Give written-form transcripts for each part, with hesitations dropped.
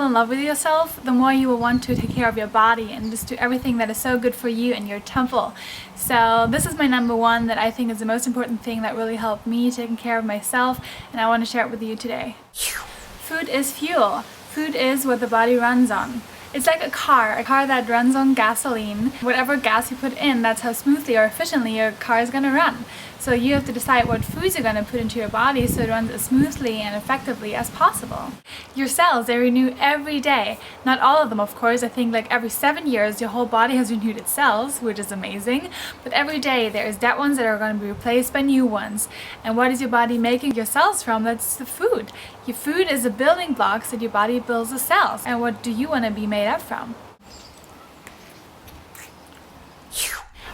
in love with yourself, the more you will want to take care of your body and just do everything that is so good for you and your temple. So this is my number one that I think is the most important thing that really helped me taking care of myself, and I want to share it with you today. Food is fuel. Food is what the body runs on. It's like a car that runs on gasoline. Whatever gas you put in, that's how smoothly or efficiently your car is gonna run. So you have to decide what foods you're gonna put into your body so it runs as smoothly and effectively as possible. Your cells, they renew every day. Not all of them, of course. I think like every 7 years, your whole body has renewed its cells, which is amazing. But every day, there's dead ones that are gonna be replaced by new ones. And what is your body making your cells from? That's the food. Your food is the building blocks that your body builds the cells. And what do you wanna be made up from?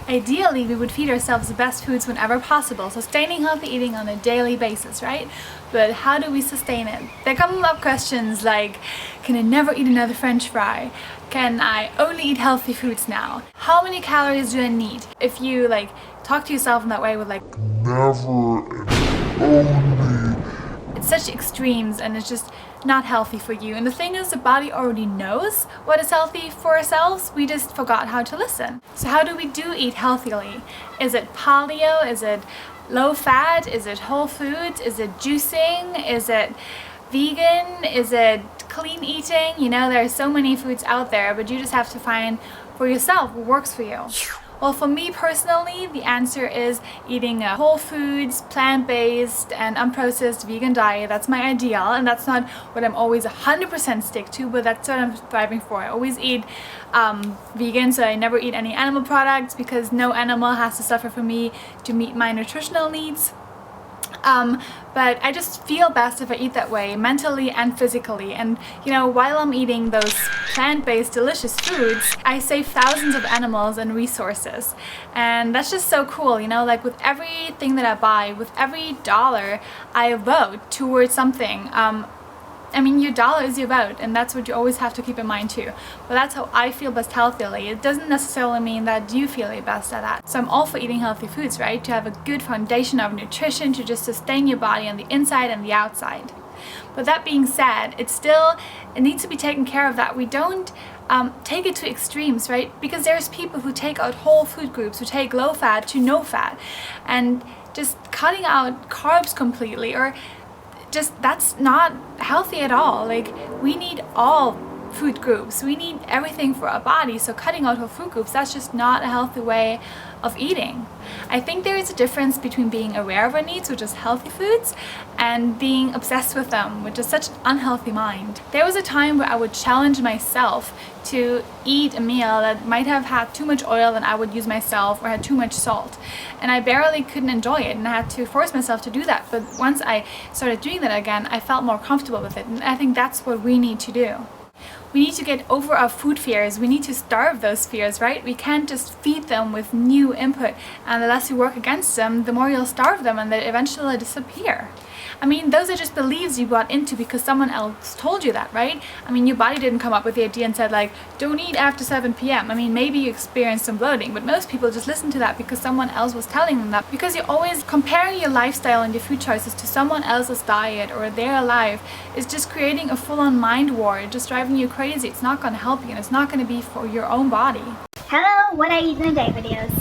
Ideally, we would feed ourselves the best foods whenever possible, sustaining healthy eating on a daily basis, right? But how do we sustain it? There come up questions like, can I never eat another French fry? Can I only eat healthy foods now? How many calories do I need? If you like talk to yourself in that way with like, never and only, it's such extremes and it's just not healthy for you. And the thing is, the body already knows what is healthy for ourselves. We just forgot how to listen. So how do we eat healthily? Is it paleo? Is it low fat? Is it whole foods? Is it juicing? Is it vegan? Is it clean eating? You know, there are so many foods out there, but you just have to find for yourself what works for you. Well, for me personally, the answer is eating a whole foods, plant-based and unprocessed vegan diet. That's my ideal, and that's not what I'm always 100% stick to, but that's what I'm striving for. I always eat vegan, so I never eat any animal products because no animal has to suffer for me to meet my nutritional needs. But I just feel best if I eat that way, mentally and physically. And you know, while I'm eating those plant-based delicious foods, I save thousands of animals and resources. And that's just so cool, you know, like with everything that I buy, with every dollar I vote towards something. I mean, your dollar is your vote, and that's what you always have to keep in mind too. But that's how I feel best healthily. It doesn't necessarily mean that you feel best at that. So I'm all for eating healthy foods, right? To have a good foundation of nutrition, to just sustain your body on the inside and the outside. But that being said, it needs to be taken care of that we don't take it to extremes, right? Because there's people who take out whole food groups, who take low fat to no fat, and just cutting out carbs completely, or just that's not healthy at all. Like, we need all food groups, we need everything for our body, so cutting out whole food groups, that's just not a healthy way of eating. I think there is a difference between being aware of our needs, which is healthy foods, and being obsessed with them, which is such an unhealthy mind. There was a time where I would challenge myself to eat a meal that might have had too much oil than I would use myself, or had too much salt, and I barely couldn't enjoy it, and I had to force myself to do that. But once I started doing that again, I felt more comfortable with it, and I think that's what we need to do. We need to get over our food fears. We need to starve those fears, right? We can't just feed them with new input, and the less you work against them, the more you'll starve them, and they eventually disappear. I mean, those are just beliefs you bought into because someone else told you that, right? I mean, your body didn't come up with the idea and said like, don't eat after 7 p.m. I mean, maybe you experienced some bloating, but most people just listen to that because someone else was telling them that. Because you're always comparing your lifestyle and your food choices to someone else's diet or their life is just creating a full-on mind war. It's just driving you crazy. It's not going to help you, and it's not going to be for your own body. Hello, what I eat in a day videos.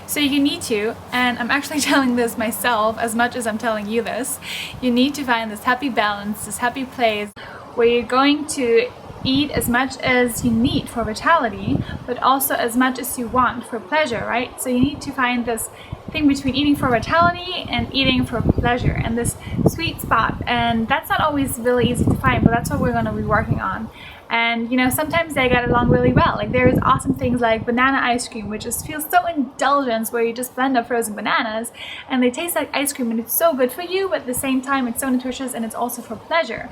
So you need to, and I'm actually telling this myself as much as I'm telling you this, you need to find this happy balance, this happy place where you're going to eat as much as you need for vitality, but also as much as you want for pleasure, right? So you need to find this thing between eating for vitality and eating for pleasure, and this sweet spot. And that's not always really easy to find, but that's what we're going to be working on. And you know, sometimes they get along really well. Like, there's awesome things like banana ice cream, which just feels so indulgent, where you just blend up frozen bananas and they taste like ice cream, and it's so good for you, but at the same time it's so nutritious and it's also for pleasure.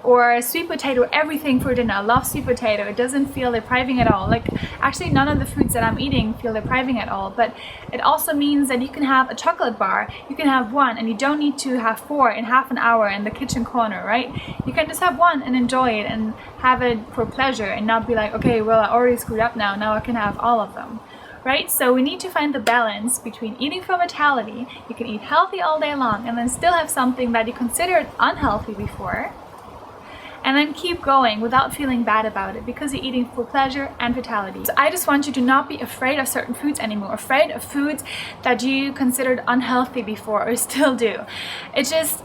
Or sweet potato, everything for dinner. I love sweet potato. It doesn't feel depriving at all. Like, actually none of the foods that I'm eating feel depriving at all, but it also means that you can have a chocolate bar, you can have one, and you don't need to have 4 in half an hour in the kitchen corner, right? You can just have one and enjoy it and have it for pleasure, and not be like, okay, well, I already screwed up now I can have all of them. Right? So we need to find the balance between eating for vitality. You can eat healthy all day long and then still have something that you considered unhealthy before, and then keep going without feeling bad about it because you're eating for pleasure and vitality. So I just want you to not be afraid of certain foods anymore, afraid of foods that you considered unhealthy before or still do. It's just,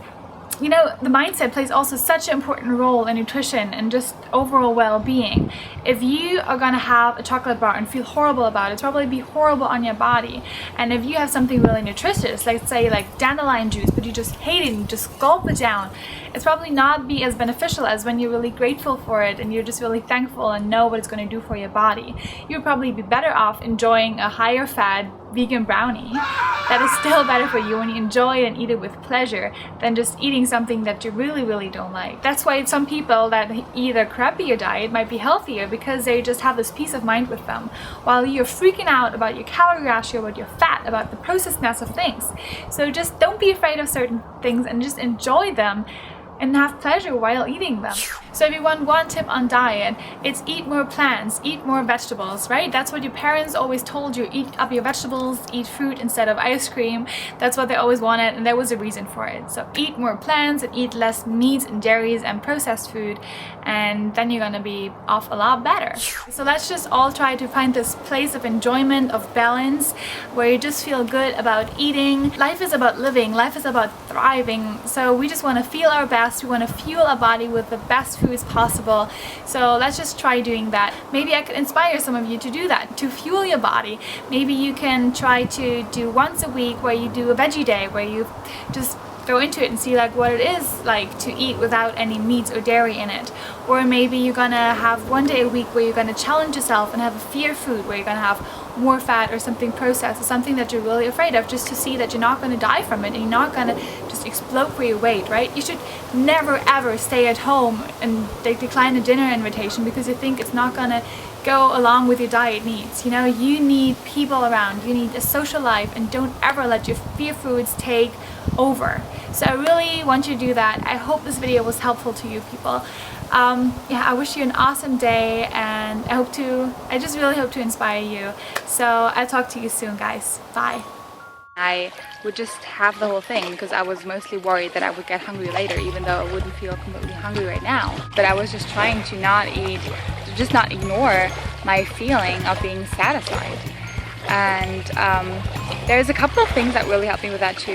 you know, the mindset plays also such an important role in nutrition and just overall well-being. If you are gonna have a chocolate bar and feel horrible about it, it's probably be horrible on your body. And if you have something really nutritious, like say like dandelion juice, but you just hate it and you just gulp it down, it's probably not be as beneficial as when you're really grateful for it and you're just really thankful and know what it's going to do for your body. You'd probably be better off enjoying a higher fat vegan brownie that is still better for you when you enjoy it and eat it with pleasure than just eating something that you really don't like. That's why some people that eat a crappier diet might be healthier, because they just have this peace of mind with them, while you're freaking out about your calorie ratio, about your fat, about the processedness of things. So just don't be afraid of certain things and just enjoy them and have pleasure while eating them. So if you want one tip on diet, it's eat more plants, eat more vegetables, right? That's what your parents always told you, eat up your vegetables, eat fruit instead of ice cream. That's what they always wanted, and there was a reason for it. So eat more plants and eat less meats and dairies and processed food, and then you're gonna be off a lot better. So let's just all try to find this place of enjoyment, of balance, where you just feel good about eating. Life is about living, life is about thriving. So we just wanna feel our best, we wanna fuel our body with the best foods possible. So let's just try doing that. Maybe I could inspire some of you to do that, to fuel your body. Maybe you can try to do once a week where you do a veggie day, where you just go into it and see like what it is like to eat without any meats or dairy in it. Or maybe you're gonna have one day a week where you're gonna challenge yourself and have a fear food, where you're gonna have more fat or something processed or something that you're really afraid of, just to see that you're not gonna die from it and you're not gonna just explode for your weight, right? You should never ever stay at home and decline a dinner invitation because you think it's not gonna go along with your diet needs. You know, you need people around, you need a social life, and don't ever let your fear foods take over. So I really want you to do that. I hope this video was helpful to you people. Yeah, I wish you an awesome day, and I just really hope to inspire you. So I'll talk to you soon, guys. Bye. I would just have the whole thing because I was mostly worried that I would get hungry later, even though I wouldn't feel completely hungry right now. But I was just trying to not eat, just not ignore my feeling of being satisfied. And there's a couple of things that really helped me with that too.